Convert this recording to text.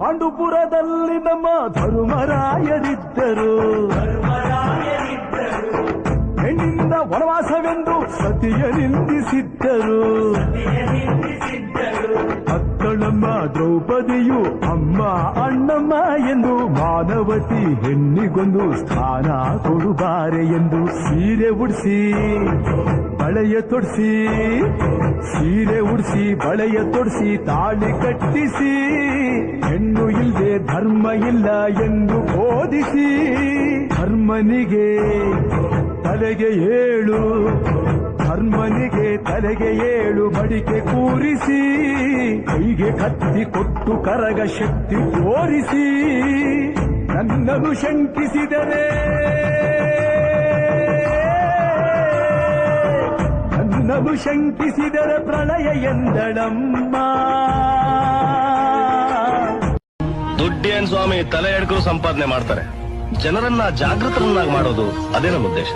ಪಾಂಡುಪುರದಲ್ಲಿ ನಮ್ಮ ಧರ್ಮರಾಯರಿದ್ದರು. ಹೆಣ್ಣಿಂದ ವನವಾಸವೆಂದು ಸತಿಯ ನಿಂದಿಸಿದ್ದರು. ಅತ್ತಳಮ್ಮ ದ್ರೌಪದಿಯು ಅಮ್ಮ ಅಣ್ಣಮ್ಮ ಎಂದು ಮಾನವತಿ ಹೆಣ್ಣಿಗೊಂದು ಸ್ಥಾನ ಕೊಡುಬಾರೆ ಎಂದು ಸೀರೆ ಉಡಿಸಿ ಬಳೆಯ ತೊಡಿಸಿ, ಸೀರೆ ಉಡಿಸಿ ಬಳೆಯ ತೊಡಿಸಿ ತಾಳಿ ಕಟ್ಟಿಸಿ, ಹೆಣ್ಣು ಇಲ್ಲದೆ ಧರ್ಮ ಇಲ್ಲ ಎಂದು ಬೋಧಿಸಿ, ಧರ್ಮನಿಗೆ ತಲೆಗೆ ಏಳು, ಧರ್ಮನಿಗೆ ತಲೆಗೆ ಏಳು ಬಡಿಕೆ ಕೂರಿಸಿ, ಕೈಗೆ ಕತ್ತಿ ಕೊಟ್ಟು ಕರಗ ಶಕ್ತಿ ತೋರಿಸಿ, ನನ್ನನ್ನು ಶಂಕಿಸಿದರೆ, ನನ್ನನ್ನು ಶಂಕಿಸಿದರೆ ಪ್ರಳಯ ಎಂದಳಮ್ಮ. ದುಡ್ಡೇನ್ ಸ್ವಾಮಿ ತಲೆ ಎಡ್ಕರು ಸಂಪಾದನೆ ಮಾಡ್ತಾರೆ, ಜನರನ್ನ ಜಾಗೃತರನ್ನಾಗಿ ಮಾಡೋದು ಅದೇ ನಮ್ಮ ಉದ್ದೇಶ.